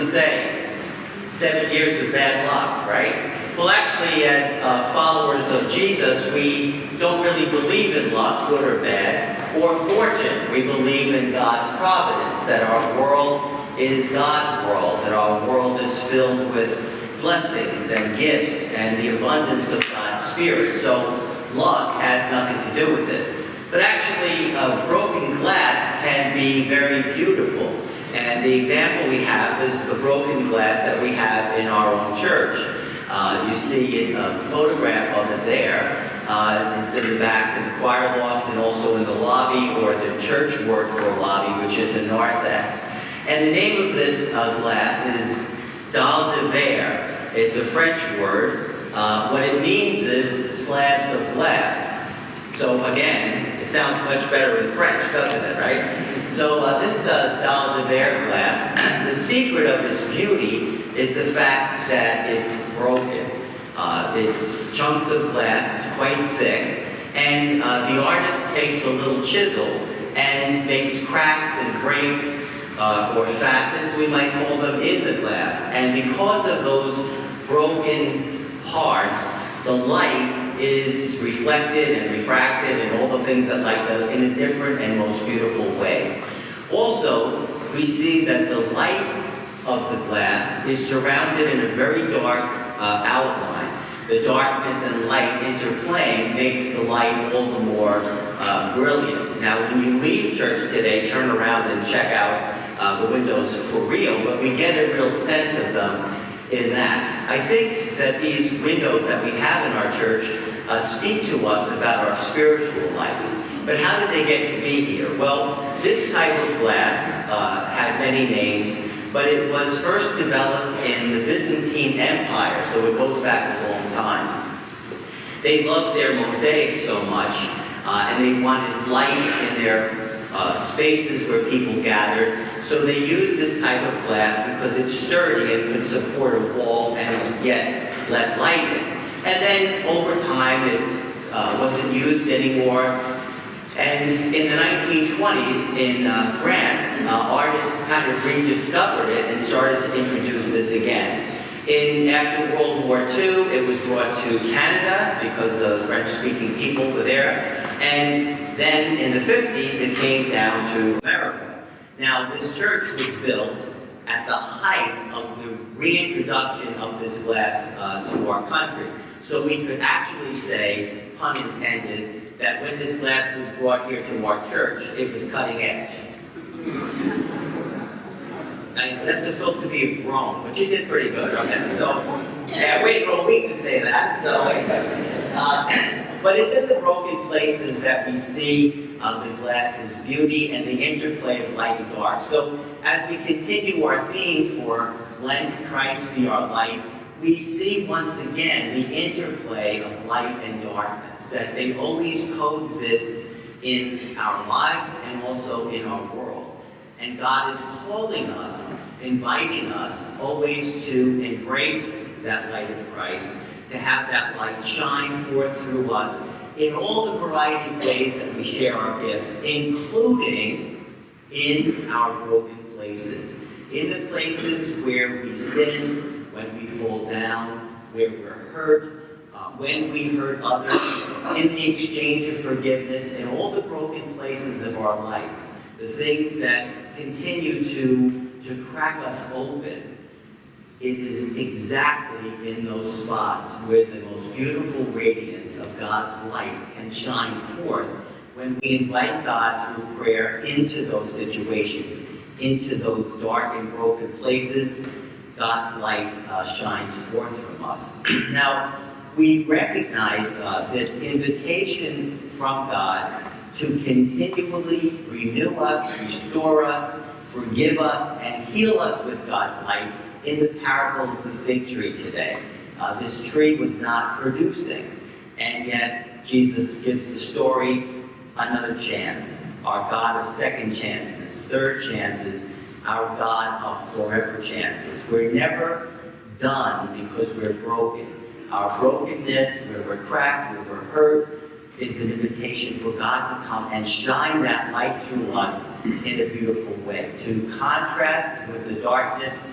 say? 7 years of bad luck, right? Well, actually, as followers of Jesus, we don't really believe in luck, good or bad, or fortune. We believe in God's providence, that our world is God's world, that our world is filled with blessings and gifts and the abundance of God's Spirit. So luck has nothing to do with it. But actually, broken glass can be very beautiful. And the example we have is the broken glass that we have in our own church. You see a photograph of it there. It's in the back in the choir loft and also in the lobby, or the church word for lobby, which is a narthex. And the name of this glass is dalle de verre. It's a French word. What it means is slabs of glass. So again, it sounds much better in French, doesn't it, right? So this dalle de verre glass, the secret of its beauty is the fact that it's broken. It's chunks of glass, it's quite thick, and the artist takes a little chisel and makes cracks and breaks, or facets, we might call them, in the glass. And because of those broken parts, the light is reflected and refracted and all the things that light does in a different and most beautiful way. Also, we see that the light of the glass is surrounded in a very dark outline. The darkness and light interplaying makes the light all the more brilliant. Now, when you leave church today, turn around and check out the windows for real, but we get a real sense of them in that. I think that these windows that we have in our church speak to us about our spiritual life. But how did they get to be here? Well, this type of glass had many names, but it was first developed in the Byzantine Empire, so it goes back a long time. They loved their mosaics so much, and they wanted light in their spaces where people gathered, so they used this type of glass because it's sturdy and could support a wall and yet let light in. And then over time it wasn't used anymore. And in the 1920s in France, artists kind of rediscovered it and started to introduce this again. After World War II, it was brought to Canada because the French-speaking people were there. And then in the 50s, it came down to America. Now, this church was built at the height of the reintroduction of this glass to our country. So we could actually say, pun intended, that when this glass was brought here to our church, it was cutting edge. And that's supposed to be a groan, but you did pretty good on that. So, yeah, I waited all week to say that. So, but it's in the broken places that we see the glass's beauty and the interplay of light and dark. So, as we continue our theme for Lent, Christ be our light, we see once again the interplay of light and darkness, that they always coexist in our lives and also in our world. And God is calling us, inviting us always to embrace that light of Christ, to have that light shine forth through us in all the variety of ways that we share our gifts, including in our broken places, in the places where we sin, when we fall down, where we're hurt, when we hurt others, in the exchange of forgiveness, in all the broken places of our life, the things that continue to crack us open. It is exactly in those spots where the most beautiful radiance of God's light can shine forth when we invite God through prayer into those situations, into those dark and broken places. God's light shines forth from us. Now, we recognize this invitation from God to continually renew us, restore us, forgive us, and heal us with God's light in the parable of the fig tree today. This tree was not producing, and yet Jesus gives the story another chance. Our God of second chances, third chances, our God of forever chances. We're never done because we're broken. Our brokenness, where we're cracked, where we're hurt, is an invitation for God to come and shine that light through us in a beautiful way. To contrast with the darkness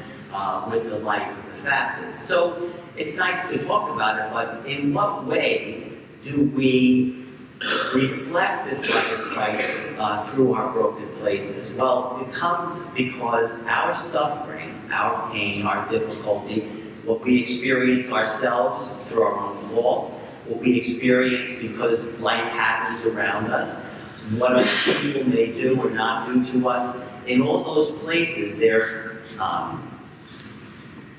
with the light, with the facets. So it's nice to talk about it, but in what way do we reflect this light of Christ through our broken places? Well, it comes because our suffering, our pain, our difficulty, what we experience ourselves through our own fault, what we experience because life happens around us, what other people may do or not do to us, in all those places there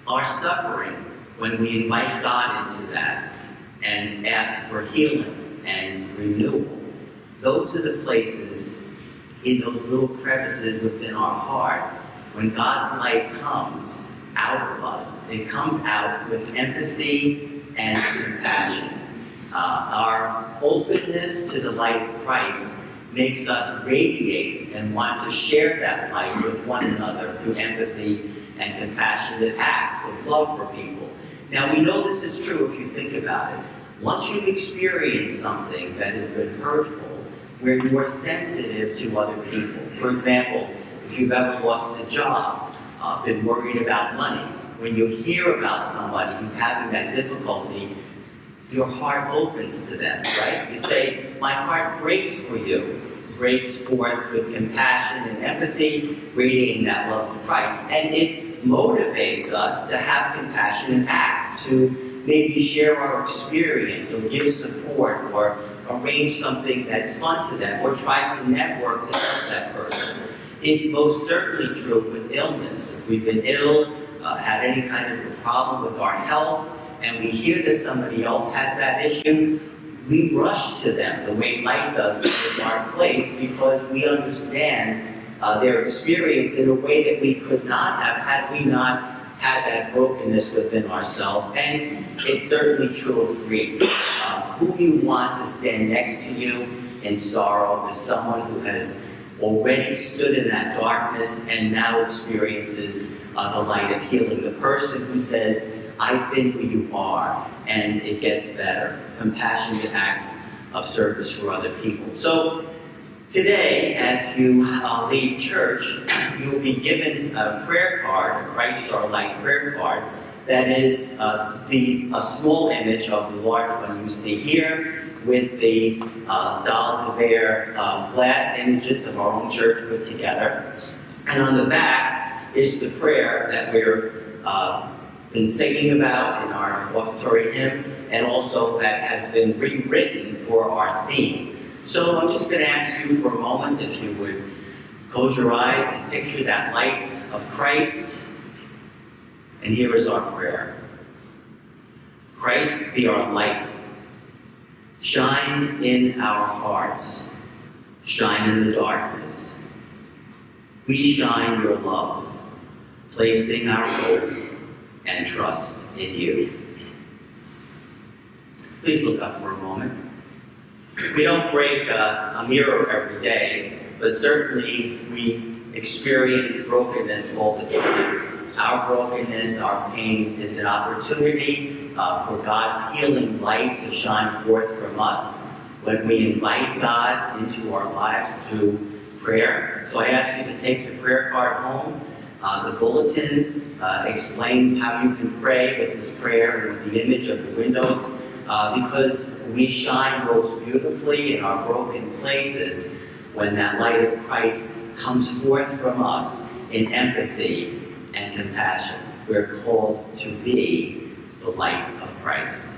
our suffering, when we invite God into that and ask for healing and renewal, those are the places, in those little crevices within our heart, when God's light comes out of us, it comes out with empathy and compassion. Our openness to the light of Christ makes us radiate and want to share that light with one another through empathy and compassionate acts of love for people. Now, we know this is true if you think about it. Once you've experienced something that has been hurtful, we're more sensitive to other people. For example, if you've ever lost a job, been worried about money, when you hear about somebody who's having that difficulty, your heart opens to them, right? You say, my heart breaks for you, breaks forth with compassion and empathy, radiating that love of Christ. And it motivates us to have compassionate acts, to maybe share our experience or give support or arrange something that's fun to them or try to network to help that person. It's most certainly true with illness. If we've been ill, had any kind of a problem with our health, and we hear that somebody else has that issue, we rush to them the way light does in our place because we understand their experience in a way that we could not have had we not had that brokenness within ourselves. And it's certainly true of grief. Who you want to stand next to you in sorrow is someone who has already stood in that darkness and now experiences the light of healing. The person who says, I've been who you are, and it gets better. Compassionate acts of service for other people. So today, as you leave church, you will be given a prayer card, a Christ Our Light prayer card, that is a small image of the large one you see here, with the Dalle de Verre glass images of our own church put together. And on the back is the prayer that we're been singing about in our offertory hymn, and also that has been rewritten for our theme. So I'm just going to ask you for a moment if you would close your eyes and picture that light of Christ. And here is our prayer. Christ, be our light. Shine in our hearts. Shine in the darkness. We shine your love, placing our hope and trust in you. Please look up for a moment. We don't break a mirror every day, but certainly we experience brokenness all the time. Our brokenness, our pain is an opportunity for God's healing light to shine forth from us when we invite God into our lives through prayer. So I ask you to take the prayer card home. The bulletin explains how you can pray with this prayer and with the image of the windows, because we shine most beautifully in our broken places when that light of Christ comes forth from us in empathy and compassion. We're called to be the light of Christ.